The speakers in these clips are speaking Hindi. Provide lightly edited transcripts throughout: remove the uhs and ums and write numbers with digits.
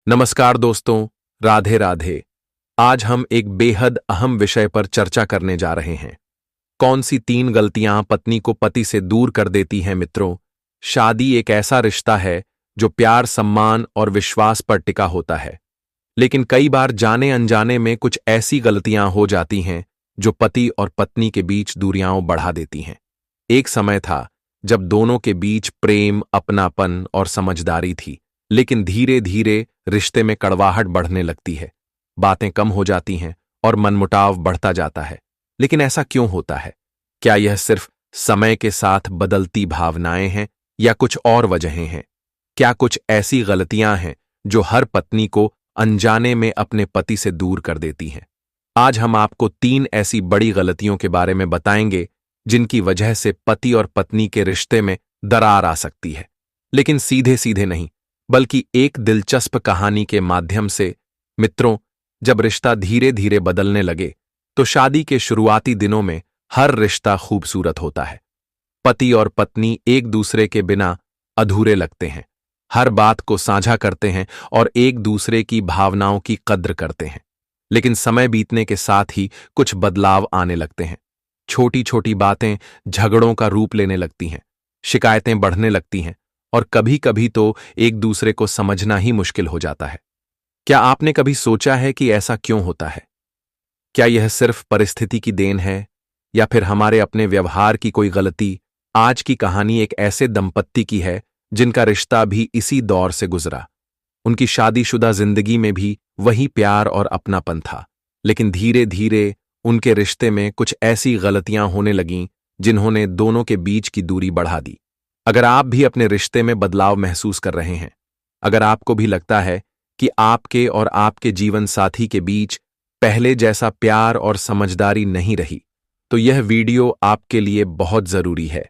नमस्कार दोस्तों, राधे राधे। आज हम एक बेहद अहम विषय पर चर्चा करने जा रहे हैं। कौन सी 3 गलतियां पत्नी को पति से दूर कर देती हैं मित्रों? शादी एक ऐसा रिश्ता है जो प्यार, सम्मान और विश्वास पर टिका होता है। लेकिन कई बार जाने अनजाने में कुछ ऐसी गलतियां हो जाती हैं जो पति और पत्नी के बीच दूरियां बढ़ा देती हैं। एक समय था जब दोनों के बीच प्रेम, अपनापन और समझदारी थी, लेकिन धीरे धीरे रिश्ते में कड़वाहट बढ़ने लगती है। बातें कम हो जाती हैं और मनमुटाव बढ़ता जाता है। लेकिन ऐसा क्यों होता है? क्या यह सिर्फ समय के साथ बदलती भावनाएं हैं या कुछ और वजहें हैं? क्या कुछ ऐसी गलतियां हैं जो हर पत्नी को अनजाने में अपने पति से दूर कर देती हैं? आज हम आपको 3 ऐसी बड़ी गलतियों के बारे में बताएंगे जिनकी वजह से पति और पत्नी के रिश्ते में दरार आ सकती है। लेकिन सीधे सीधे नहीं, बल्कि एक दिलचस्प कहानी के माध्यम से। मित्रों, जब रिश्ता धीरे धीरे बदलने लगे तो शादी के शुरुआती दिनों में हर रिश्ता खूबसूरत होता है। पति और पत्नी एक दूसरे के बिना अधूरे लगते हैं, हर बात को साझा करते हैं और एक दूसरे की भावनाओं की कद्र करते हैं। लेकिन समय बीतने के साथ ही कुछ बदलाव आने लगते हैं। छोटी छोटी बातें झगड़ों का रूप लेने लगती हैं, शिकायतें बढ़ने लगती हैं और कभी कभी तो एक दूसरे को समझना ही मुश्किल हो जाता है। क्या आपने कभी सोचा है कि ऐसा क्यों होता है? क्या यह सिर्फ परिस्थिति की देन है या फिर हमारे अपने व्यवहार की कोई गलती? आज की कहानी एक ऐसे दंपत्ति की है जिनका रिश्ता भी इसी दौर से गुजरा। उनकी शादीशुदा जिंदगी में भी वही प्यार और अपनापन था, लेकिन धीरे धीरे उनके रिश्ते में कुछ ऐसी गलतियां होने लगीं जिन्होंने दोनों के बीच की दूरी बढ़ा दी। अगर आप भी अपने रिश्ते में बदलाव महसूस कर रहे हैं, अगर आपको भी लगता है कि आपके और आपके जीवन साथी के बीच पहले जैसा प्यार और समझदारी नहीं रही, तो यह वीडियो आपके लिए बहुत जरूरी है।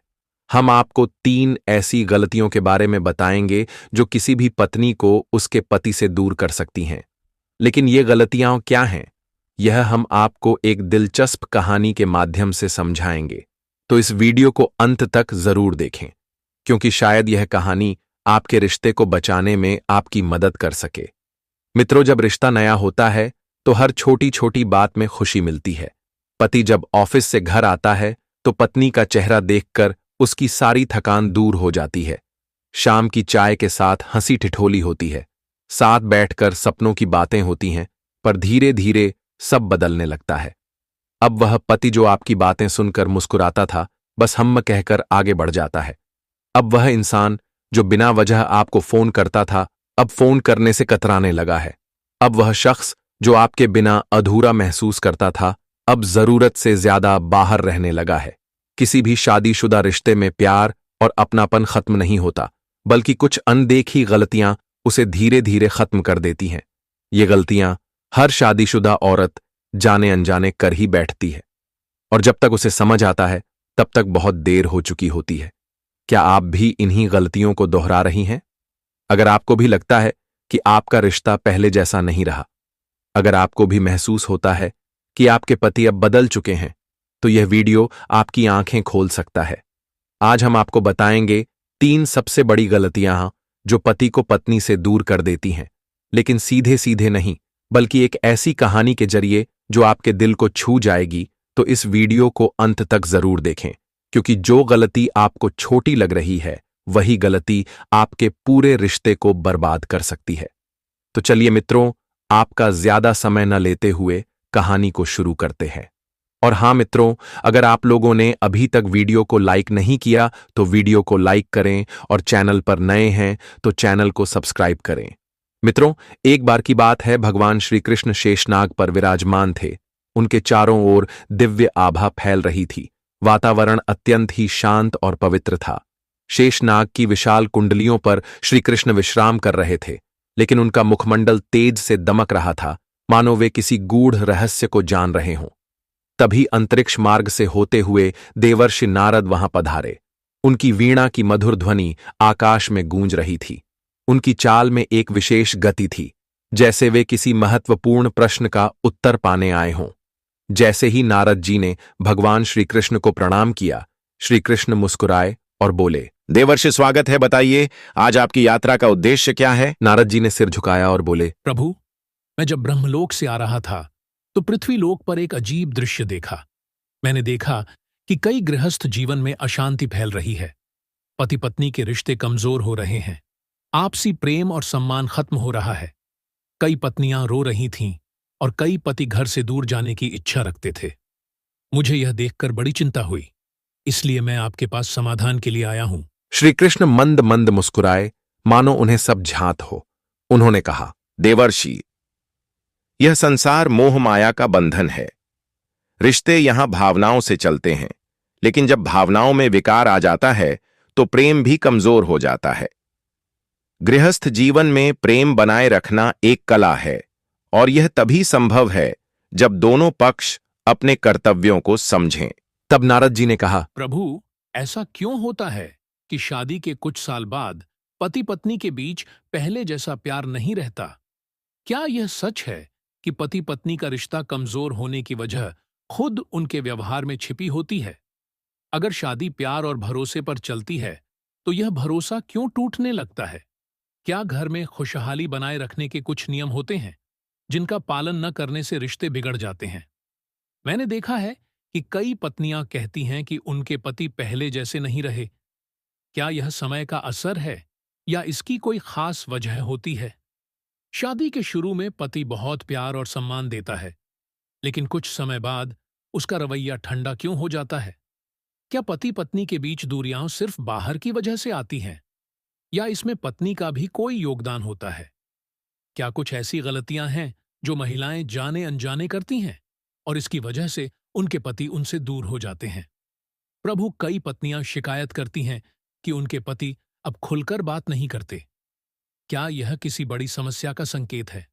हम आपको 3 ऐसी गलतियों के बारे में बताएंगे जो किसी भी पत्नी को उसके पति से दूर कर सकती हैं। लेकिन ये गलतियां क्या हैं? यह हम आपको एक दिलचस्प कहानी के माध्यम से समझाएंगे। तो इस वीडियो को अंत तक जरूर देखें, क्योंकि शायद यह कहानी आपके रिश्ते को बचाने में आपकी मदद कर सके। मित्रों, जब रिश्ता नया होता है तो हर छोटी छोटी बात में खुशी मिलती है। पति जब ऑफिस से घर आता है तो पत्नी का चेहरा देखकर उसकी सारी थकान दूर हो जाती है। शाम की चाय के साथ हंसी ठिठोली होती है, साथ बैठकर सपनों की बातें होती हैं। पर धीरे धीरे सब बदलने लगता है। अब वह पति जो आपकी बातें सुनकर मुस्कुराता था, बस हम कहकर आगे बढ़ जाता है। अब वह इंसान जो बिना वजह आपको फोन करता था, अब फोन करने से कतराने लगा है। अब वह शख्स जो आपके बिना अधूरा महसूस करता था, अब जरूरत से ज्यादा बाहर रहने लगा है। किसी भी शादीशुदा रिश्ते में प्यार और अपनापन खत्म नहीं होता, बल्कि कुछ अनदेखी गलतियां उसे धीरे धीरे खत्म कर देती हैं। ये गलतियां हर शादीशुदा औरत जाने अनजाने कर ही बैठती है, और जब तक उसे समझ आता है तब तक बहुत देर हो चुकी होती है। क्या आप भी इन्हीं गलतियों को दोहरा रही हैं? अगर आपको भी लगता है कि आपका रिश्ता पहले जैसा नहीं रहा, अगर आपको भी महसूस होता है कि आपके पति अब बदल चुके हैं, तो यह वीडियो आपकी आंखें खोल सकता है। आज हम आपको बताएंगे 3 सबसे बड़ी गलतियां जो पति को पत्नी से दूर कर देती हैं, लेकिन सीधे सीधे नहीं, बल्कि एक ऐसी कहानी के जरिए जो आपके दिल को छू जाएगी। तो इस वीडियो को अंत तक जरूर देखें, क्योंकि जो गलती आपको छोटी लग रही है, वही गलती आपके पूरे रिश्ते को बर्बाद कर सकती है। तो चलिए मित्रों, आपका ज्यादा समय न लेते हुए कहानी को शुरू करते हैं। और हाँ मित्रों, अगर आप लोगों ने अभी तक वीडियो को लाइक नहीं किया तो वीडियो को लाइक करें, और चैनल पर नए हैं तो चैनल को सब्सक्राइब करें। मित्रों, एक बार की बात है, भगवान श्री कृष्ण शेषनाग पर विराजमान थे। उनके चारों ओर दिव्य आभा फैल रही थी। वातावरण अत्यंत ही शांत और पवित्र था। शेषनाग की विशाल कुंडलियों पर श्री कृष्ण विश्राम कर रहे थे, लेकिन उनका मुखमंडल तेज से दमक रहा था, मानो वे किसी गूढ़ रहस्य को जान रहे हों। तभी अंतरिक्ष मार्ग से होते हुए देवर्षि नारद वहां पधारे। उनकी वीणा की मधुर ध्वनि आकाश में गूंज रही थी। उनकी चाल में एक विशेष गति थी, जैसे वे किसी महत्वपूर्ण प्रश्न का उत्तर पाने आए हों। जैसे ही नारद जी ने भगवान श्री कृष्ण को प्रणाम किया, श्री कृष्ण मुस्कुराए और बोले, देवर्षि स्वागत है। बताइए, आज आपकी यात्रा का उद्देश्य क्या है? नारद जी ने सिर झुकाया और बोले, प्रभु, मैं जब ब्रह्मलोक से आ रहा था तो पृथ्वीलोक पर एक अजीब दृश्य देखा। मैंने देखा कि कई गृहस्थ जीवन में अशांति फैल रही है। पति पत्नी के रिश्ते कमजोर हो रहे हैं। आपसी प्रेम और सम्मान खत्म हो रहा है। कई पत्नियां रो रही थीं और कई पति घर से दूर जाने की इच्छा रखते थे। मुझे यह देखकर बड़ी चिंता हुई, इसलिए मैं आपके पास समाधान के लिए आया हूं। श्री कृष्ण मंद मंद मुस्कुराए, मानो उन्हें सब झांत हो। उन्होंने कहा, देवर्षि, यह संसार मोह माया का बंधन है। रिश्ते यहां भावनाओं से चलते हैं, लेकिन जब भावनाओं में विकार आ जाता है तो प्रेम भी कमजोर हो जाता है। गृहस्थ जीवन में प्रेम बनाए रखना एक कला है, और यह तभी संभव है जब दोनों पक्ष अपने कर्तव्यों को समझें। तब नारद जी ने कहा, प्रभु, ऐसा क्यों होता है कि शादी के कुछ साल बाद पति पत्नी के बीच पहले जैसा प्यार नहीं रहता? क्या यह सच है कि पति पत्नी का रिश्ता कमजोर होने की वजह खुद उनके व्यवहार में छिपी होती है? अगर शादी प्यार और भरोसे पर चलती है तो यह भरोसा क्यों टूटने लगता है? क्या घर में खुशहाली बनाए रखने के कुछ नियम होते हैं जिनका पालन न करने से रिश्ते बिगड़ जाते हैं? मैंने देखा है कि कई पत्नियां कहती हैं कि उनके पति पहले जैसे नहीं रहे। क्या यह समय का असर है या इसकी कोई खास वजह होती है? शादी के शुरू में पति बहुत प्यार और सम्मान देता है, लेकिन कुछ समय बाद उसका रवैया ठंडा क्यों हो जाता है? क्या पति पत्नी के बीच दूरियां सिर्फ बाहर की वजह से आती हैं, या इसमें पत्नी का भी कोई योगदान होता है? क्या कुछ ऐसी गलतियां हैं जो महिलाएं जाने अनजाने करती हैं और इसकी वजह से उनके पति उनसे दूर हो जाते हैं? प्रभु, कई पत्नियां शिकायत करती हैं कि उनके पति अब खुलकर बात नहीं करते। क्या यह किसी बड़ी समस्या का संकेत है?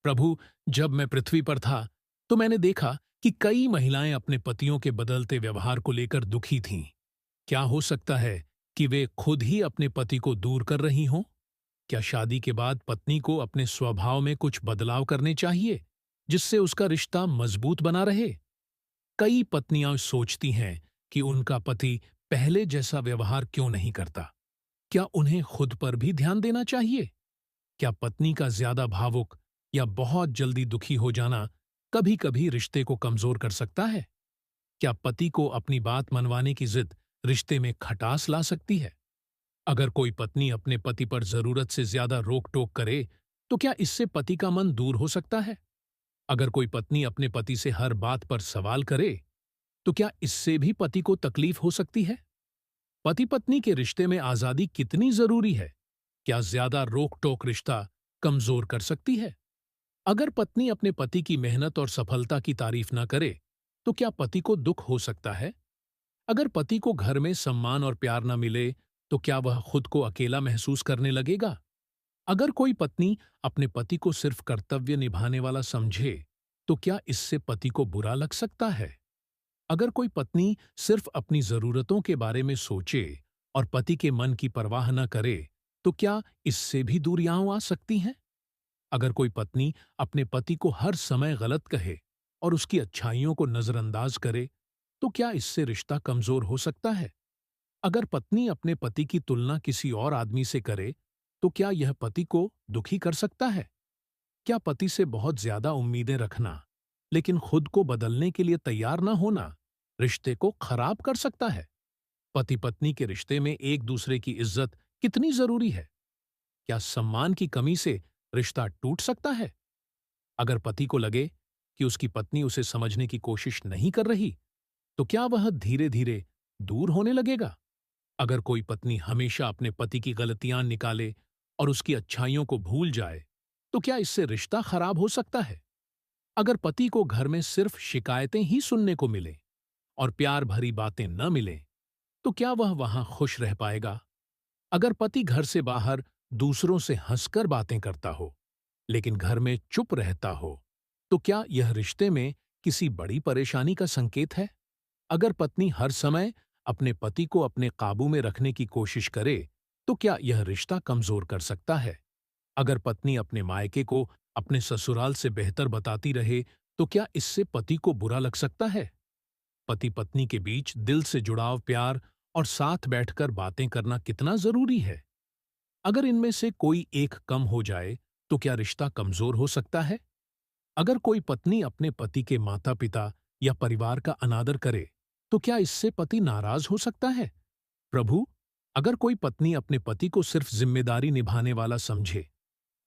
प्रभु, जब मैं पृथ्वी पर था तो मैंने देखा कि कई महिलाएं अपने पतियों के बदलते व्यवहार को लेकर दुखी थीं। क्या हो सकता है कि वे खुद ही अपने पति को दूर कर रही हों? क्या शादी के बाद पत्नी को अपने स्वभाव में कुछ बदलाव करने चाहिए, जिससे उसका रिश्ता मजबूत बना रहे? कई पत्नियां सोचती हैं कि उनका पति पहले जैसा व्यवहार क्यों नहीं करता। क्या उन्हें खुद पर भी ध्यान देना चाहिए? क्या पत्नी का ज्यादा भावुक या बहुत जल्दी दुखी हो जाना कभी कभी रिश्ते को कमजोर कर सकता है? क्या पति को अपनी बात मनवाने की जिद रिश्ते में खटास ला सकती है? अगर कोई पत्नी अपने पति पर जरूरत से ज्यादा रोक टोक करे तो क्या इससे पति का मन दूर हो सकता है? अगर कोई पत्नी अपने पति से हर बात पर सवाल करे तो क्या इससे भी पति को तकलीफ हो सकती है? पति पत्नी के रिश्ते में आजादी कितनी जरूरी है? क्या ज्यादा रोक टोक रिश्ता कमजोर कर सकती है? अगर पत्नी अपने पति की मेहनत और सफलता की तारीफ न करे तो क्या पति को दुख हो सकता है? अगर पति को घर में सम्मान और प्यार न मिले तो क्या वह खुद को अकेला महसूस करने लगेगा? अगर कोई पत्नी अपने पति को सिर्फ कर्तव्य निभाने वाला समझे तो क्या इससे पति को बुरा लग सकता है? अगर कोई पत्नी सिर्फ अपनी जरूरतों के बारे में सोचे और पति के मन की परवाह न करे तो क्या इससे भी दूरियां आ सकती हैं? अगर कोई पत्नी अपने पति को हर समय गलत कहे और उसकी अच्छाइयों को नजरअंदाज करे तो क्या इससे रिश्ता कमजोर हो सकता है? अगर पत्नी अपने पति की तुलना किसी और आदमी से करे तो क्या यह पति को दुखी कर सकता है? क्या पति से बहुत ज्यादा उम्मीदें रखना लेकिन खुद को बदलने के लिए तैयार न होना रिश्ते को खराब कर सकता है? पति पत्नी के रिश्ते में एक दूसरे की इज्जत कितनी जरूरी है? क्या सम्मान की कमी से रिश्ता टूट सकता है? अगर पति को लगे कि उसकी पत्नी उसे समझने की कोशिश नहीं कर रही तो क्या वह धीरे धीरे दूर होने लगेगा? अगर कोई पत्नी हमेशा अपने पति की गलतियां निकाले और उसकी अच्छाइयों को भूल जाए तो क्या इससे रिश्ता खराब हो सकता है? अगर पति को घर में सिर्फ शिकायतें ही सुनने को मिले और प्यार भरी बातें न मिलें तो क्या वह वहां खुश रह पाएगा? अगर पति घर से बाहर दूसरों से हंसकर बातें करता हो लेकिन घर में चुप रहता हो तो क्या यह रिश्ते में किसी बड़ी परेशानी का संकेत है? अगर पत्नी हर समय अपने पति को अपने काबू में रखने की कोशिश करे तो क्या यह रिश्ता कमजोर कर सकता है? अगर पत्नी अपने मायके को अपने ससुराल से बेहतर बताती रहे तो क्या इससे पति को बुरा लग सकता है? पति पत्नी के बीच दिल से जुड़ाव, प्यार और साथ बैठकर बातें करना कितना जरूरी है। अगर इनमें से कोई एक कम हो जाए तो क्या रिश्ता कमजोर हो सकता है? अगर कोई पत्नी अपने पति के माता पिता या परिवार का अनादर करे तो क्या इससे पति नाराज हो सकता है? प्रभु, अगर कोई पत्नी अपने पति को सिर्फ जिम्मेदारी निभाने वाला समझे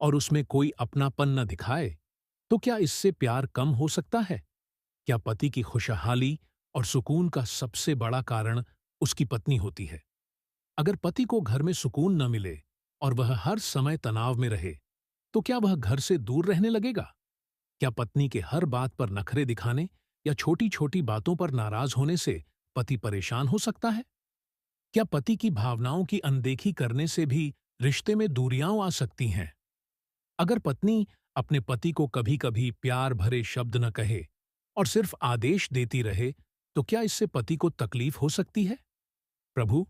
और उसमें कोई अपनापन न दिखाए तो क्या इससे प्यार कम हो सकता है? क्या पति की खुशहाली और सुकून का सबसे बड़ा कारण उसकी पत्नी होती है? अगर पति को घर में सुकून न मिले और वह हर समय तनाव में रहे तो क्या वह घर से दूर रहने लगेगा? क्या पत्नी के हर बात पर नखरे दिखाने या छोटी छोटी बातों पर नाराज होने से पति परेशान हो सकता है? क्या पति की भावनाओं की अनदेखी करने से भी रिश्ते में दूरियां आ सकती हैं? अगर पत्नी अपने पति को कभी कभी प्यार भरे शब्द न कहे और सिर्फ आदेश देती रहे तो क्या इससे पति को तकलीफ हो सकती है? प्रभु,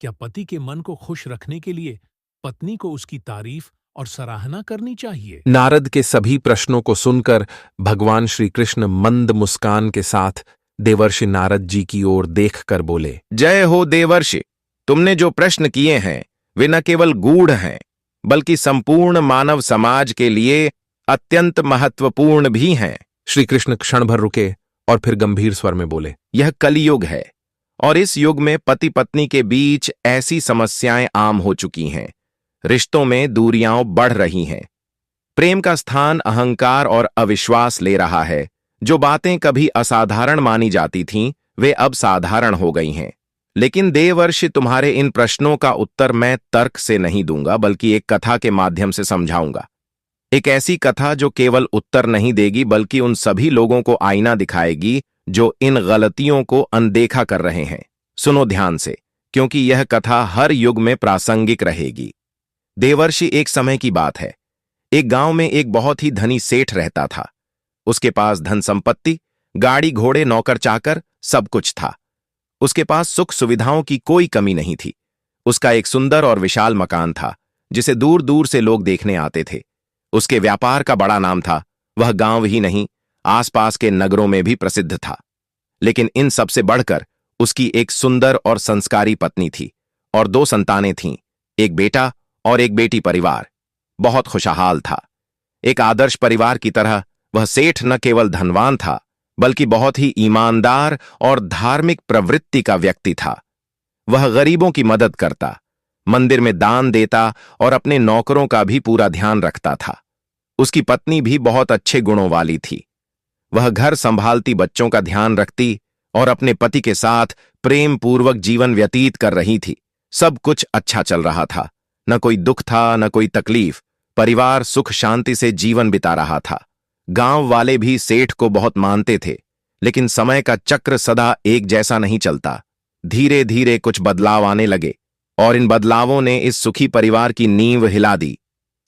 क्या पति के मन को खुश रखने के लिए पत्नी को उसकी तारीफ और सराहना करनी चाहिए? नारद के सभी प्रश्नों को सुनकर भगवान श्री कृष्ण मंद मुस्कान के साथ देवर्षि नारद जी की ओर देखकर बोले, जय हो देवर्षि। तुमने जो प्रश्न किए हैं वे न केवल गूढ़ हैं बल्कि संपूर्ण मानव समाज के लिए अत्यंत महत्वपूर्ण भी हैं। श्री कृष्ण क्षण भर रुके और फिर गंभीर स्वर में बोले, यह कलियुग है और इस युग में पति पत्नी के बीच ऐसी समस्याएं आम हो चुकी हैं। रिश्तों में दूरियां बढ़ रही हैं। प्रेम का स्थान अहंकार और अविश्वास ले रहा है। जो बातें कभी असाधारण मानी जाती थीं वे अब साधारण हो गई हैं। लेकिन देवर्षि, तुम्हारे इन प्रश्नों का उत्तर मैं तर्क से नहीं दूंगा बल्कि एक कथा के माध्यम से समझाऊंगा। एक ऐसी कथा जो केवल उत्तर नहीं देगी बल्कि उन सभी लोगों को आईना दिखाएगी जो इन गलतियों को अनदेखा कर रहे हैं। सुनो ध्यान से, क्योंकि यह कथा हर युग में प्रासंगिक रहेगी। देवर्षि, एक समय की बात है। एक गांव में एक बहुत ही धनी सेठ रहता था। उसके पास धन संपत्ति, गाड़ी घोड़े, नौकर चाकर सब कुछ था। उसके पास सुख सुविधाओं की कोई कमी नहीं थी। उसका एक सुंदर और विशाल मकान था जिसे दूर दूर से लोग देखने आते थे। उसके व्यापार का बड़ा नाम था। वह गांव ही नहीं, आसपास के नगरों में भी प्रसिद्ध था। लेकिन इन सबसे बढ़कर उसकी एक सुंदर और संस्कारी पत्नी थी और 2 संतानें थीं, एक बेटा और एक बेटी। परिवार बहुत खुशहाल था। एक आदर्श परिवार की तरह वह सेठ न केवल धनवान था बल्कि बहुत ही ईमानदार और धार्मिक प्रवृत्ति का व्यक्ति था। वह गरीबों की मदद करता, मंदिर में दान देता और अपने नौकरों का भी पूरा ध्यान रखता था। उसकी पत्नी भी बहुत अच्छे गुणों वाली थी। वह घर संभालती, बच्चों का ध्यान रखती और अपने पति के साथ प्रेम पूर्वक जीवन व्यतीत कर रही थी। सब कुछ अच्छा चल रहा था। न कोई दुख था, न कोई तकलीफ। परिवार सुख शांति से जीवन बिता रहा था। गांव वाले भी सेठ को बहुत मानते थे। लेकिन समय का चक्र सदा एक जैसा नहीं चलता। धीरे धीरे कुछ बदलाव आने लगे और इन बदलावों ने इस सुखी परिवार की नींव हिला दी।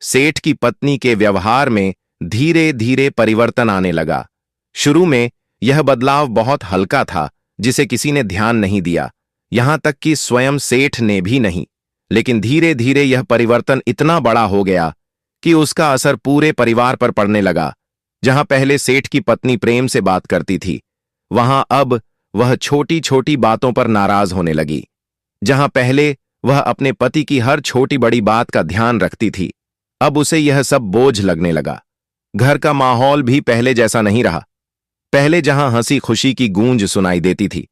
सेठ की पत्नी के व्यवहार में धीरे धीरे परिवर्तन आने लगा। शुरू में यह बदलाव बहुत हल्का था, जिसे किसी ने ध्यान नहीं दिया, यहां तक कि स्वयं सेठ ने भी नहीं। लेकिन धीरे धीरे यह परिवर्तन इतना बड़ा हो गया कि उसका असर पूरे परिवार पर पड़ने लगा। जहां पहले सेठ की पत्नी प्रेम से बात करती थी, वहां अब वह छोटी छोटी बातों पर नाराज होने लगी। जहां पहले वह अपने पति की हर छोटी बड़ी बात का ध्यान रखती थी, अब उसे यह सब बोझ लगने लगा। घर का माहौल भी पहले जैसा नहीं रहा। पहले जहां हंसी खुशी की गूंज सुनाई देती थी,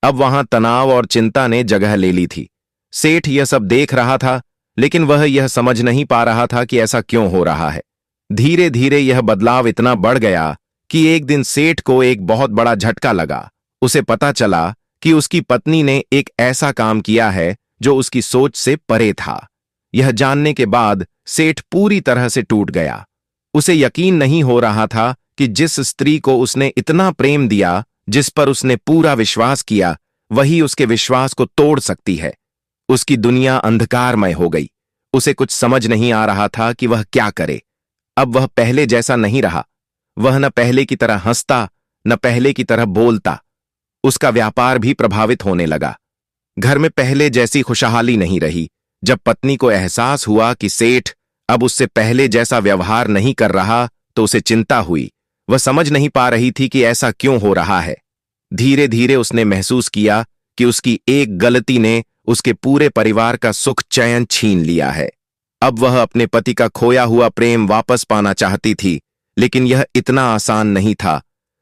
अब वहां तनाव और चिंता ने जगह ले ली थी। सेठ यह सब देख रहा था, लेकिन वह यह समझ नहीं पा रहा था कि ऐसा क्यों हो रहा है। धीरे धीरे यह बदलाव इतना बढ़ गया कि एक दिन सेठ को एक बहुत बड़ा झटका लगा। उसे पता चला कि उसकी पत्नी ने एक ऐसा काम किया है जो उसकी सोच से परे था। यह जानने के बाद सेठ पूरी तरह से टूट गया। उसे यकीन नहीं हो रहा था कि जिस स्त्री को उसने इतना प्रेम दिया, जिस पर उसने पूरा विश्वास किया, वही उसके विश्वास को तोड़ सकती है। उसकी दुनिया अंधकारमय हो गई। उसे कुछ समझ नहीं आ रहा था कि वह क्या करे। अब वह पहले जैसा नहीं रहा। वह न पहले की तरह हंसता, न पहले की तरह बोलता। उसका व्यापार भी प्रभावित होने लगा। घर में पहले जैसी खुशहाली नहीं रही। जब पत्नी को एहसास हुआ कि सेठ अब उससे पहले जैसा व्यवहार नहीं कर रहा, तो उसे चिंता हुई। वह समझ नहीं पा रही थी कि ऐसा क्यों हो रहा है। धीरे धीरे उसने महसूस किया कि उसकी एक गलती ने उसके पूरे परिवार का सुख चैन छीन लिया है। अब वह अपने पति का खोया हुआ प्रेम वापस पाना चाहती थी, लेकिन यह इतना आसान नहीं था।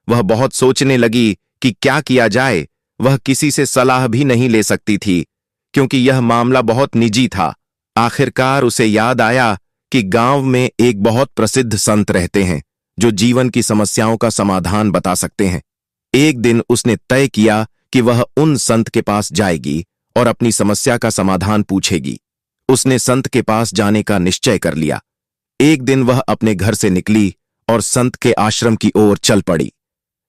वह बहुत सोचने लगी कि क्या किया जाए। वह किसी से सलाह भी नहीं ले सकती थी, क्योंकि यह मामला बहुत निजी था। आखिरकार उसे याद आया कि गांव में एक बहुत प्रसिद्ध संत रहते हैं जो जीवन की समस्याओं का समाधान बता सकते हैं। एक दिन उसने तय किया कि वह उन संत के पास जाएगी और अपनी समस्या का समाधान पूछेगी। उसने संत के पास जाने का निश्चय कर लिया। एक दिन वह अपने घर से निकली और संत के आश्रम की ओर चल पड़ी।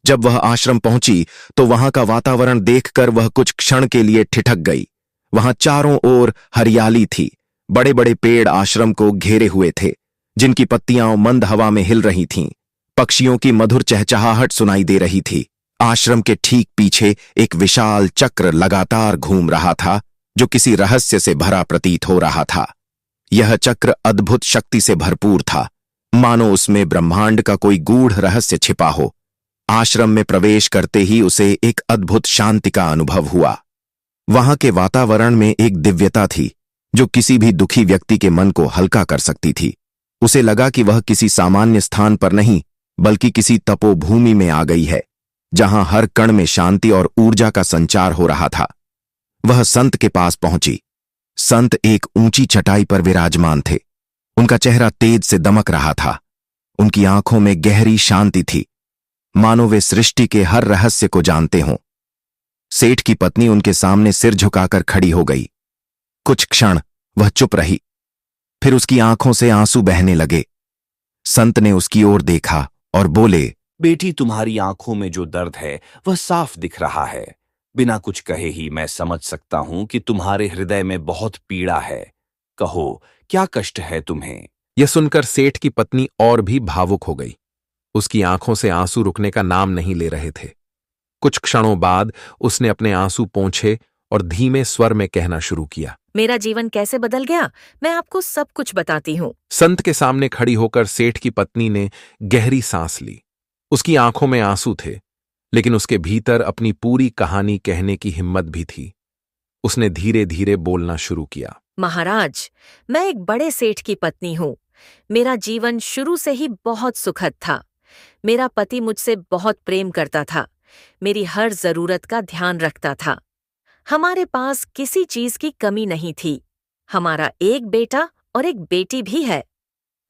जब वह आश्रम पहुंची तो वहां का वातावरण देखकर वह कुछ क्षण के लिए ठिठक गई। वहां चारों ओर हरियाली थी। बड़े बड़े पेड़ आश्रम को घेरे हुए थे, जिनकी पत्तियां मंद हवा में हिल रही थीं। पक्षियों की मधुर चहचहाहट सुनाई दे रही थी। आश्रम के ठीक पीछे एक विशाल चक्र लगातार घूम रहा था, जो किसी रहस्य से भरा प्रतीत हो रहा था। यह चक्र अद्भुत शक्ति से भरपूर था, मानो उसमें ब्रह्मांड का कोई गूढ़ रहस्य छिपा हो। आश्रम में प्रवेश करते ही उसे एक अद्भुत शांति का अनुभव हुआ। वहां के वातावरण में एक दिव्यता थी जो किसी भी दुखी व्यक्ति के मन को हल्का कर सकती थी। उसे लगा कि वह किसी सामान्य स्थान पर नहीं, बल्कि किसी तपोभूमि में आ गई है, जहां हर कण में शांति और ऊर्जा का संचार हो रहा था। वह संत के पास पहुंची। संत एक ऊंची चटाई पर विराजमान थे। उनका चेहरा तेज से दमक रहा था। उनकी आंखों में गहरी शांति थी, मानो वे सृष्टि के हर रहस्य को जानते हों। सेठ की पत्नी उनके सामने सिर झुकाकर खड़ी हो गई। कुछ क्षण वह चुप रही, फिर उसकी आंखों से आंसू बहने लगे। संत ने उसकी ओर देखा और बोले, बेटी, तुम्हारी आंखों में जो दर्द है वह साफ दिख रहा है। बिना कुछ कहे ही मैं समझ सकता हूं कि तुम्हारे हृदय में बहुत पीड़ा है। कहो, क्या कष्ट है तुम्हें? यह सुनकर सेठ की पत्नी और भी भावुक हो गई। उसकी आंखों से आंसू रुकने का नाम नहीं ले रहे थे। कुछ क्षणों बाद उसने अपने आंसू पोंछे और धीमे स्वर में कहना शुरू किया, मेरा जीवन कैसे बदल गया, मैं आपको सब कुछ बताती हूँ। संत के सामने खड़ी होकर सेठ की पत्नी ने गहरी सांस ली। उसकी आंखों में आंसू थे, लेकिन उसके भीतर अपनी पूरी कहानी कहने की हिम्मत भी थी। उसने धीरे धीरे बोलना शुरू किया। महाराज, मैं एक बड़े सेठ की पत्नी हूँ। मेरा जीवन शुरू से ही बहुत सुखद था। मेरा पति मुझसे बहुत प्रेम करता था, मेरी हर जरूरत का ध्यान रखता था। हमारे पास किसी चीज की कमी नहीं थी। हमारा एक बेटा और एक बेटी भी है।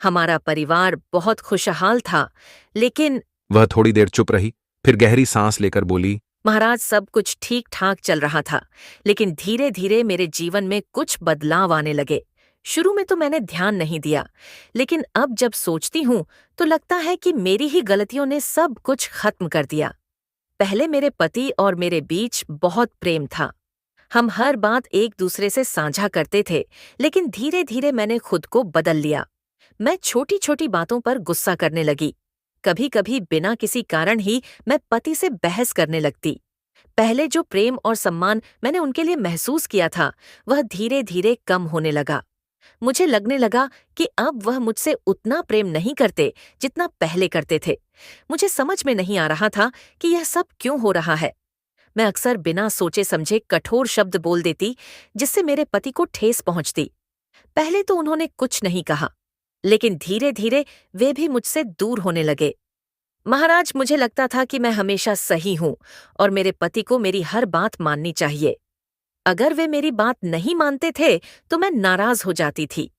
हमारा परिवार बहुत खुशहाल था, लेकिन वह थोड़ी देर चुप रही, फिर गहरी सांस लेकर बोली, महाराज, सब कुछ ठीक ठाक चल रहा था, लेकिन धीरे धीरे मेरे जीवन में कुछ बदलाव आने लगे। शुरू में तो मैंने ध्यान नहीं दिया, लेकिन अब जब सोचती हूँ तो लगता है कि मेरी ही गलतियों ने सब कुछ खत्म कर दिया। पहले मेरे पति और मेरे बीच बहुत प्रेम था। हम हर बात एक दूसरे से साझा करते थे, लेकिन धीरे धीरे मैंने खुद को बदल लिया। मैं छोटी छोटी बातों पर गुस्सा करने लगी। कभी कभी बिना किसी कारण ही मैं पति से बहस करने लगती। पहले जो प्रेम और सम्मान मैंने उनके लिए महसूस किया था, वह धीरे धीरे कम होने लगा। मुझे लगने लगा कि अब वह मुझसे उतना प्रेम नहीं करते जितना पहले करते थे। मुझे समझ में नहीं आ रहा था कि यह सब क्यों हो रहा है। मैं अक्सर बिना सोचे समझे कठोर शब्द बोल देती, जिससे मेरे पति को ठेस पहुंचती। पहले तो उन्होंने कुछ नहीं कहा, लेकिन धीरे धीरे वे भी मुझसे दूर होने लगे। महाराज, मुझे लगता था कि मैं हमेशा सही हूं और मेरे पति को मेरी हर बात माननी चाहिए। अगर वे मेरी बात नहीं मानते थे तो मैं नाराज हो जाती थी।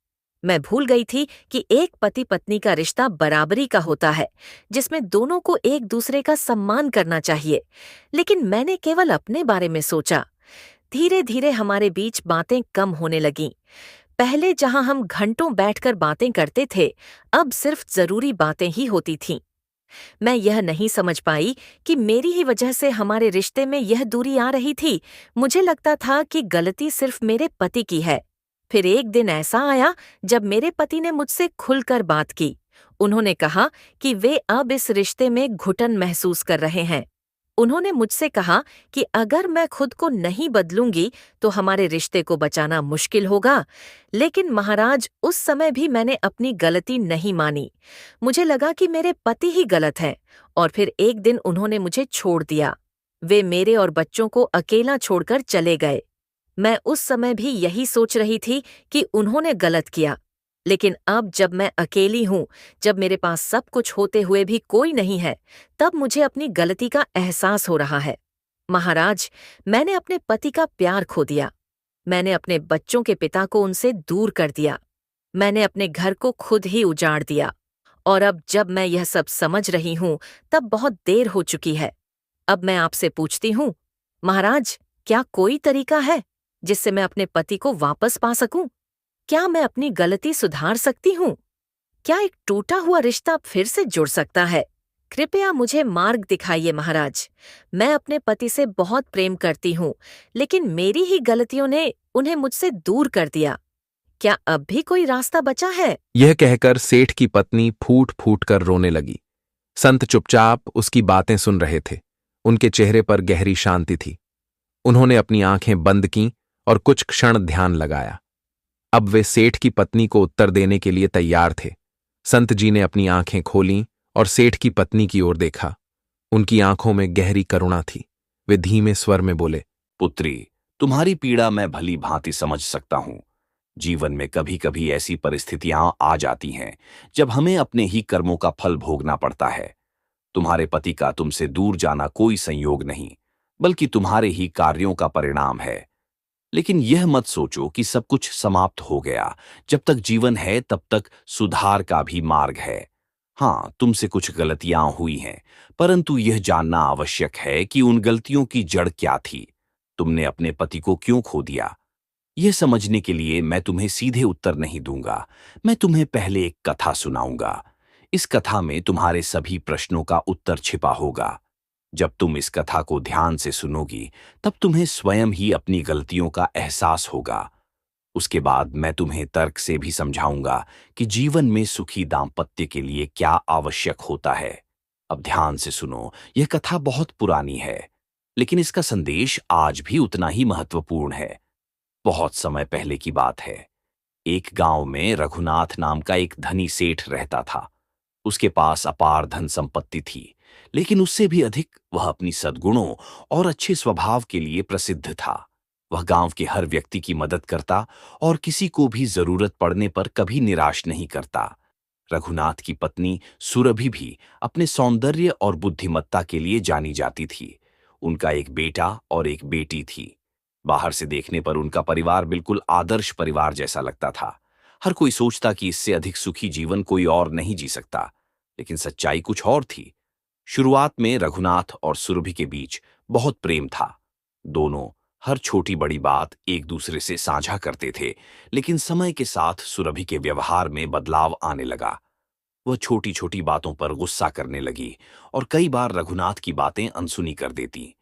मैं भूल गई थी कि एक पति पत्नी का रिश्ता बराबरी का होता है, जिसमें दोनों को एक दूसरे का सम्मान करना चाहिए। लेकिन मैंने केवल अपने बारे में सोचा। धीरे धीरे हमारे बीच बातें कम होने लगीं। पहले जहां हम घंटों बैठकर बातें करते थे, अब सिर्फ जरूरी बातें ही होती थीं। मैं यह नहीं समझ पाई कि मेरी ही वजह से हमारे रिश्ते में यह दूरी आ रही थी। मुझे लगता था कि गलती सिर्फ मेरे पति की है। फिर एक दिन ऐसा आया जब मेरे पति ने मुझसे खुलकर बात की। उन्होंने कहा कि वे अब इस रिश्ते में घुटन महसूस कर रहे हैं। उन्होंने मुझसे कहा कि अगर मैं खुद को नहीं बदलूंगी तो हमारे रिश्ते को बचाना मुश्किल होगा। लेकिन महाराज, उस समय भी मैंने अपनी गलती नहीं मानी। मुझे लगा कि मेरे पति ही गलत हैं, और फिर एक दिन उन्होंने मुझे छोड़ दिया। वे मेरे और बच्चों को अकेला छोड़कर चले गए। मैं उस समय भी यही सोच रही थी कि उन्होंने गलत किया, लेकिन अब जब मैं अकेली हूँ, जब मेरे पास सब कुछ होते हुए भी कोई नहीं है, तब मुझे अपनी गलती का एहसास हो रहा है। महाराज, मैंने अपने पति का प्यार खो दिया। मैंने अपने बच्चों के पिता को उनसे दूर कर दिया। मैंने अपने घर को खुद ही उजाड़ दिया। और अब जब मैं यह सब समझ रही हूँ, तब बहुत देर हो चुकी है। अब मैं आपसे पूछती हूँ, महाराज, क्या कोई तरीका है जिससे मैं अपने पति को वापस पा सकूं? क्या मैं अपनी गलती सुधार सकती हूँ? क्या एक टूटा हुआ रिश्ता फिर से जुड़ सकता है? कृपया मुझे मार्ग दिखाइए महाराज। मैं अपने पति से बहुत प्रेम करती हूँ, लेकिन मेरी ही गलतियों ने उन्हें मुझसे दूर कर दिया। क्या अब भी कोई रास्ता बचा है? यह कहकर सेठ की पत्नी फूट फूट कर रोने लगी। संत चुपचाप उसकी बातें सुन रहे थे। उनके चेहरे पर गहरी शांति थी। उन्होंने अपनी आंखें बंद कीं और कुछ क्षण ध्यान लगाया। अब वे सेठ की पत्नी को उत्तर देने के लिए तैयार थे। संत जी ने अपनी आंखें खोलीं और सेठ की पत्नी की ओर देखा। उनकी आंखों में गहरी करुणा थी। वे धीमे स्वर में बोले, पुत्री, तुम्हारी पीड़ा मैं भली भांति समझ सकता हूं। जीवन में कभी कभी ऐसी परिस्थितियां आ जाती हैं जब हमें अपने ही कर्मों का फल भोगना पड़ता है। तुम्हारे पति का तुमसे दूर जाना कोई संयोग नहीं, बल्कि तुम्हारे ही कार्यों का परिणाम है। लेकिन यह मत सोचो कि सब कुछ समाप्त हो गया। जब तक जीवन है तब तक सुधार का भी मार्ग है। हाँ, तुमसे कुछ गलतियां हुई हैं, परंतु यह जानना आवश्यक है कि उन गलतियों की जड़ क्या थी। तुमने अपने पति को क्यों खो दिया? यह समझने के लिए मैं तुम्हें सीधे उत्तर नहीं दूंगा। मैं तुम्हें पहले एक कथा सुनाऊंगा। इस कथा में तुम्हारे सभी प्रश्नों का उत्तर छिपा होगा। जब तुम इस कथा को ध्यान से सुनोगी, तब तुम्हें स्वयं ही अपनी गलतियों का एहसास होगा। उसके बाद मैं तुम्हें तर्क से भी समझाऊंगा कि जीवन में सुखी दाम्पत्य के लिए क्या आवश्यक होता है। अब ध्यान से सुनो, यह कथा बहुत पुरानी है, लेकिन इसका संदेश आज भी उतना ही महत्वपूर्ण है। बहुत समय पहले की बात है। एक गांव में रघुनाथ नाम का एक धनी सेठ रहता था। उसके पास अपार धन संपत्ति थी, लेकिन उससे भी अधिक वह अपनी सद्गुणों और अच्छे स्वभाव के लिए प्रसिद्ध था। वह गांव के हर व्यक्ति की मदद करता और किसी को भी जरूरत पड़ने पर कभी निराश नहीं करता। रघुनाथ की पत्नी सुरभि भी अपने सौंदर्य और बुद्धिमत्ता के लिए जानी जाती थी। उनका एक बेटा और एक बेटी थी। बाहर से देखने पर उनका परिवार बिल्कुल आदर्श परिवार जैसा लगता था। हर कोई सोचता कि इससे अधिक सुखी जीवन कोई और नहीं जी सकता, लेकिन सच्चाई कुछ और थी। शुरुआत में रघुनाथ और सुरभि के बीच बहुत प्रेम था। दोनों हर छोटी बड़ी बात एक दूसरे से साझा करते थे, लेकिन समय के साथ सुरभि के व्यवहार में बदलाव आने लगा। वह छोटी छोटी बातों पर गुस्सा करने लगी और कई बार रघुनाथ की बातें अनसुनी कर देती।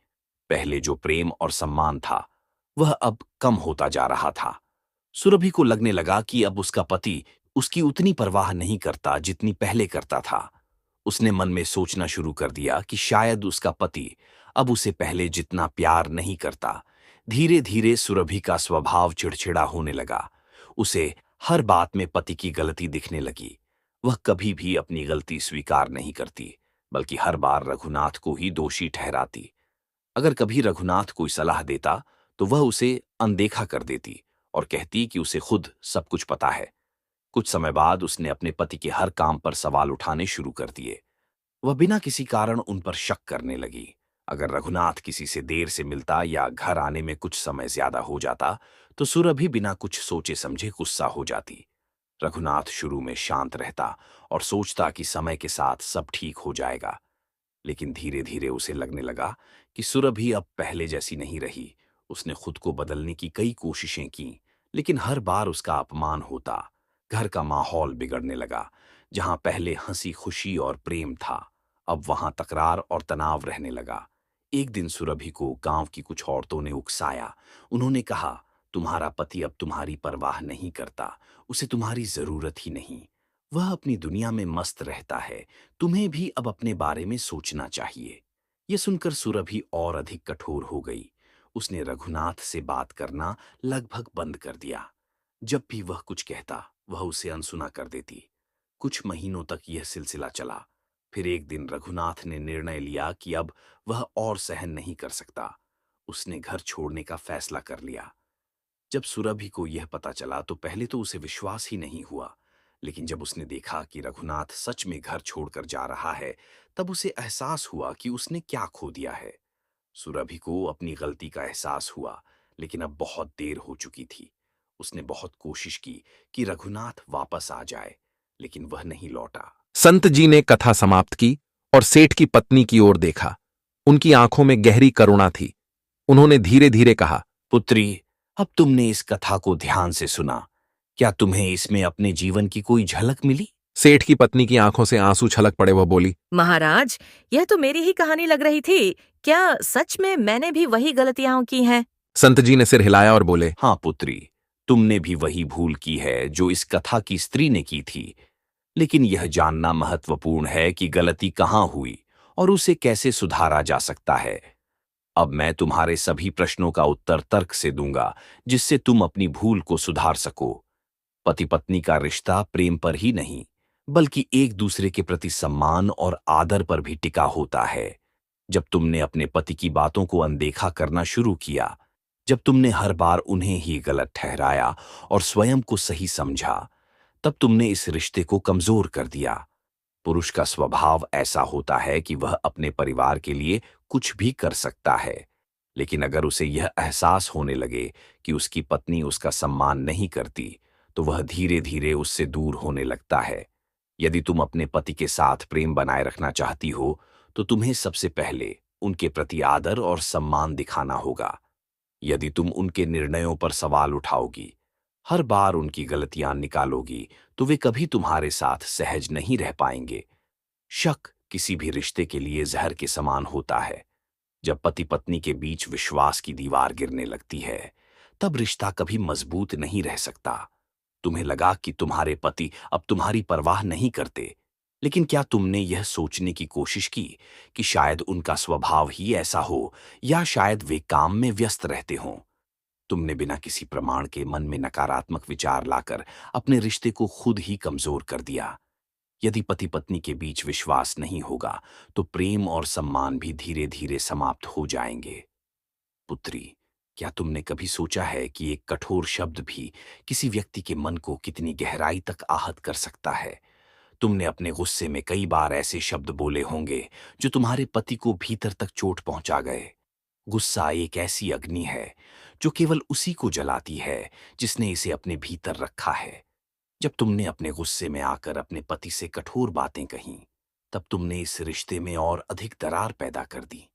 पहले जो प्रेम और सम्मान था, वह अब कम होता जा रहा था। सुरभि को लगने लगा कि अब उसका पति उसकी उतनी परवाह नहीं करता जितनी पहले करता था। उसने मन में सोचना शुरू कर दिया कि शायद उसका पति अब उसे पहले जितना प्यार नहीं करता। धीरे धीरे सुरभि का स्वभाव चिड़चिड़ा होने लगा। उसे हर बात में पति की गलती दिखने लगी। वह कभी भी अपनी गलती स्वीकार नहीं करती, बल्कि हर बार रघुनाथ को ही दोषी ठहराती। अगर कभी रघुनाथ कोई सलाह देता तो वह उसे अनदेखा कर देती और कहती कि उसे खुद सब कुछ पता है। कुछ समय बाद उसने अपने पति के हर काम पर सवाल उठाने शुरू कर दिए। वह बिना किसी कारण उन पर शक करने लगी। अगर रघुनाथ किसी से देर से मिलता या घर आने में कुछ समय ज्यादा हो जाता, तो सुरभि बिना कुछ सोचे समझे गुस्सा हो जाती। रघुनाथ शुरू में शांत रहता और सोचता कि समय के साथ सब ठीक हो जाएगा, लेकिन धीरे धीरे उसे लगने लगा कि सुरभि अब पहले जैसी नहीं रही। उसने खुद को बदलने की कई कोशिशें की, लेकिन हर बार उसका अपमान होता। घर का माहौल बिगड़ने लगा। जहां पहले हंसी खुशी और प्रेम था, अब वहां तकरार और तनाव रहने लगा। एक दिन सुरभि को गांव की कुछ औरतों ने उकसाया। उन्होंने कहा, तुम्हारा पति अब तुम्हारी परवाह नहीं करता, उसे तुम्हारी जरूरत ही नहीं। वह अपनी दुनिया में मस्त रहता है। तुम्हें भी अब अपने बारे में सोचना चाहिए। यह सुनकर सुरभि और अधिक कठोर हो गई। उसने रघुनाथ से बात करना लगभग बंद कर दिया। जब भी वह कुछ कहता, वह उसे अनसुना कर देती। कुछ महीनों तक यह सिलसिला चला। फिर एक दिन रघुनाथ ने निर्णय लिया कि अब वह और सहन नहीं कर सकता। उसने घर छोड़ने का फैसला कर लिया। जब सुरभि को यह पता चला तो पहले तो उसे विश्वास ही नहीं हुआ, लेकिन जब उसने देखा कि रघुनाथ सच में घर छोड़कर जा रहा है, तब उसे एहसास हुआ कि उसने क्या खो दिया है। सुरभि को अपनी गलती का एहसास हुआ, लेकिन अब बहुत देर हो चुकी थी। उसने बहुत कोशिश की कि रघुनाथ वापस आ जाए, लेकिन वह नहीं लौटा। संत जी ने कथा समाप्त की और सेठ की पत्नी की ओर देखा। उनकी आंखों में गहरी करुणा थी। उन्होंने धीरे धीरे कहा, पुत्री, अब तुमने इस कथा को ध्यान से सुना। क्या तुम्हें इसमें अपने जीवन की कोई झलक मिली? सेठ की पत्नी की आंखों से आंसू छलक पड़े। वह बोली, महाराज, यह तो मेरी ही कहानी लग रही थी। क्या सच में मैंने भी वही गलतियां की हैं? संत जी ने सिर हिलाया और बोले, हाँ पुत्री, तुमने भी वही भूल की है जो इस कथा की स्त्री ने की थी। लेकिन यह जानना महत्वपूर्ण है कि गलती कहाँ हुई और उसे कैसे सुधारा जा सकता है। अब मैं तुम्हारे सभी प्रश्नों का उत्तर तर्क से दूंगा, जिससे तुम अपनी भूल को सुधार सको। पति पत्नी का रिश्ता प्रेम पर ही नहीं, बल्कि एक दूसरे के प्रति सम्मान और आदर पर भी टिका होता है। जब तुमने अपने पति की बातों को अनदेखा करना शुरू किया, जब तुमने हर बार उन्हें ही गलत ठहराया और स्वयं को सही समझा, तब तुमने इस रिश्ते को कमजोर कर दिया। पुरुष का स्वभाव ऐसा होता है कि वह अपने परिवार के लिए कुछ भी कर सकता है, लेकिन अगर उसे यह एहसास होने लगे कि उसकी पत्नी उसका सम्मान नहीं करती, तो वह धीरे धीरे उससे दूर होने लगता है। यदि तुम अपने पति के साथ प्रेम बनाए रखना चाहती हो, तो तुम्हें सबसे पहले उनके प्रति आदर और सम्मान दिखाना होगा। यदि तुम उनके निर्णयों पर सवाल उठाओगी, हर बार उनकी गलतियां निकालोगी, तो वे कभी तुम्हारे साथ सहज नहीं रह पाएंगे। शक किसी भी रिश्ते के लिए जहर के समान होता है। जब पति पत्नी के बीच विश्वास की दीवार गिरने लगती है, तब रिश्ता कभी मजबूत नहीं रह सकता। तुम्हें लगा कि तुम्हारे पति अब तुम्हारी परवाह नहीं करते, लेकिन क्या तुमने यह सोचने की कोशिश की कि शायद उनका स्वभाव ही ऐसा हो, या शायद वे काम में व्यस्त रहते हों? तुमने बिना किसी प्रमाण के मन में नकारात्मक विचार लाकर अपने रिश्ते को खुद ही कमजोर कर दिया। यदि पति पत्नी के बीच विश्वास नहीं होगा, तो प्रेम और सम्मान भी धीरे धीरे समाप्त हो जाएंगे। पुत्री, क्या तुमने कभी सोचा है कि एक कठोर शब्द भी किसी व्यक्ति के मन को कितनी गहराई तक आहत कर सकता है? तुमने अपने गुस्से में कई बार ऐसे शब्द बोले होंगे जो तुम्हारे पति को भीतर तक चोट पहुंचा गए। गुस्सा एक ऐसी अग्नि है जो केवल उसी को जलाती है जिसने इसे अपने भीतर रखा है। जब तुमने अपने गुस्से में आकर अपने पति से कठोर बातें कहीं, तब तुमने इस रिश्ते में और अधिक दरार पैदा कर दी।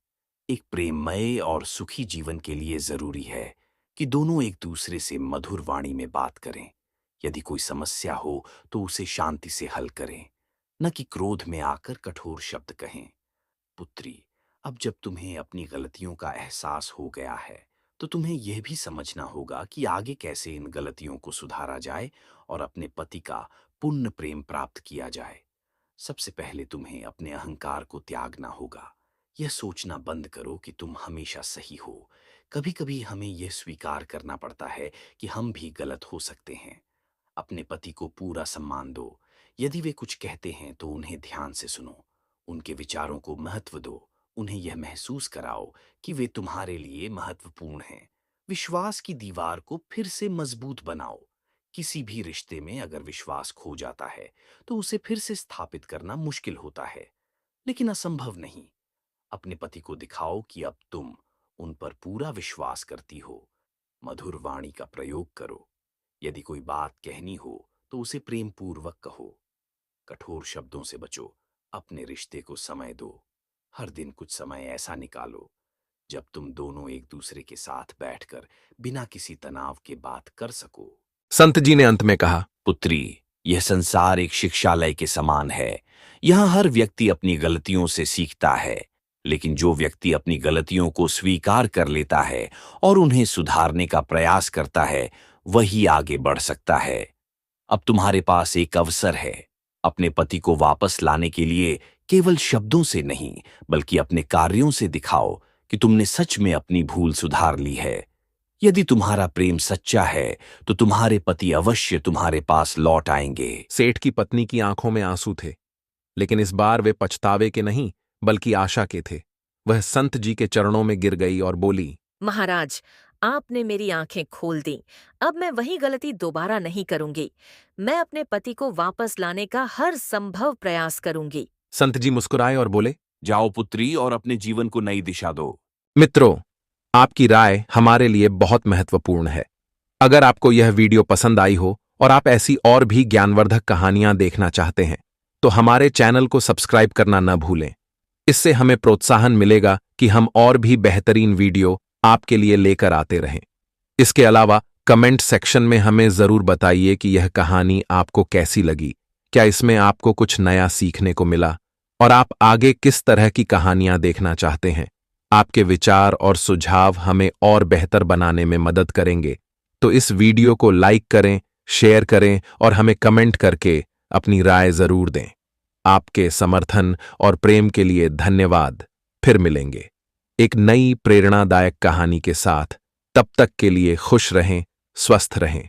एक प्रेममय और सुखी जीवन के लिए जरूरी है कि दोनों एक दूसरे से मधुर वाणी में बात करें। यदि कोई समस्या हो तो उसे शांति से हल करें, न कि क्रोध में आकर कठोर शब्द कहें। पुत्री, अब जब तुम्हें अपनी गलतियों का एहसास हो गया है, तो तुम्हें यह भी समझना होगा कि आगे कैसे इन गलतियों को सुधारा जाए और अपने पति का पूर्ण प्रेम प्राप्त किया जाए। सबसे पहले तुम्हें अपने अहंकार को त्यागना होगा। यह सोचना बंद करो कि तुम हमेशा सही हो। कभी कभी हमें यह स्वीकार करना पड़ता है कि हम भी गलत हो सकते हैं। अपने पति को पूरा सम्मान दो। यदि वे कुछ कहते हैं तो उन्हें ध्यान से सुनो। उनके विचारों को महत्व दो। उन्हें यह महसूस कराओ कि वे तुम्हारे लिए महत्वपूर्ण हैं। विश्वास की दीवार को फिर से मजबूत बनाओ। किसी भी रिश्ते में अगर विश्वास खो जाता है, तो उसे फिर से स्थापित करना मुश्किल होता है, लेकिन असंभव नहीं। अपने पति को दिखाओ कि अब तुम उन पर पूरा विश्वास करती हो। मधुर वाणी का प्रयोग करो। यदि कोई बात कहनी हो तो उसे प्रेम पूर्वक कहो। कठोर शब्दों से बचो। अपने रिश्ते को समय दो। हर दिन कुछ समय ऐसा निकालो जब तुम दोनों एक दूसरे के साथ बैठकर बिना किसी तनाव के बात कर सको। संत जी ने अंत में कहा, पुत्री, यह संसार एक शिक्षालय के समान है। यहाँ हर व्यक्ति अपनी गलतियों से सीखता है, लेकिन जो व्यक्ति अपनी गलतियों को स्वीकार कर लेता है और उन्हें सुधारने का प्रयास करता है, वही आगे बढ़ सकता है। अब तुम्हारे पास एक अवसर है। अपने पति को वापस लाने के लिए केवल शब्दों से नहीं, बल्कि अपने कार्यों से दिखाओ कि तुमने सच में अपनी भूल सुधार ली है। यदि तुम्हारा प्रेम सच्चा है, तो तुम्हारे पति अवश्य तुम्हारे पास लौट आएंगे। सेठ की पत्नी की आंखों में आंसू थे। लेकिन इस बार वे पछतावे के नहीं बल्कि आशा के थे। वह संत जी के चरणों में गिर गई और बोली, महाराज, आपने मेरी आंखें खोल दी। अब मैं वही गलती दोबारा नहीं करूंगी। मैं अपने पति को वापस लाने का हर संभव प्रयास करूंगी। संत जी मुस्कुराए और बोले, जाओ पुत्री और अपने जीवन को नई दिशा दो। मित्रों, आपकी राय हमारे लिए बहुत महत्वपूर्ण है। अगर आपको यह वीडियो पसंद आई हो और आप ऐसी और भी ज्ञानवर्धक कहानियां देखना चाहते हैं तो हमारे चैनल को सब्सक्राइब करना न भूलें। इससे हमें प्रोत्साहन मिलेगा कि हम और भी बेहतरीन वीडियो आपके लिए लेकर आते रहें। इसके अलावा कमेंट सेक्शन में हमें जरूर बताइए कि यह कहानी आपको कैसी लगी, क्या इसमें आपको कुछ नया सीखने को मिला और आप आगे किस तरह की कहानियां देखना चाहते हैं। आपके विचार और सुझाव हमें और बेहतर बनाने में मदद करेंगे। तो इस वीडियो को लाइक करें, शेयर करें और हमें कमेंट करके अपनी राय जरूर दें। आपके समर्थन और प्रेम के लिए धन्यवाद। फिर मिलेंगे एक नई प्रेरणादायक कहानी के साथ। तब तक के लिए खुश रहें, स्वस्थ रहें।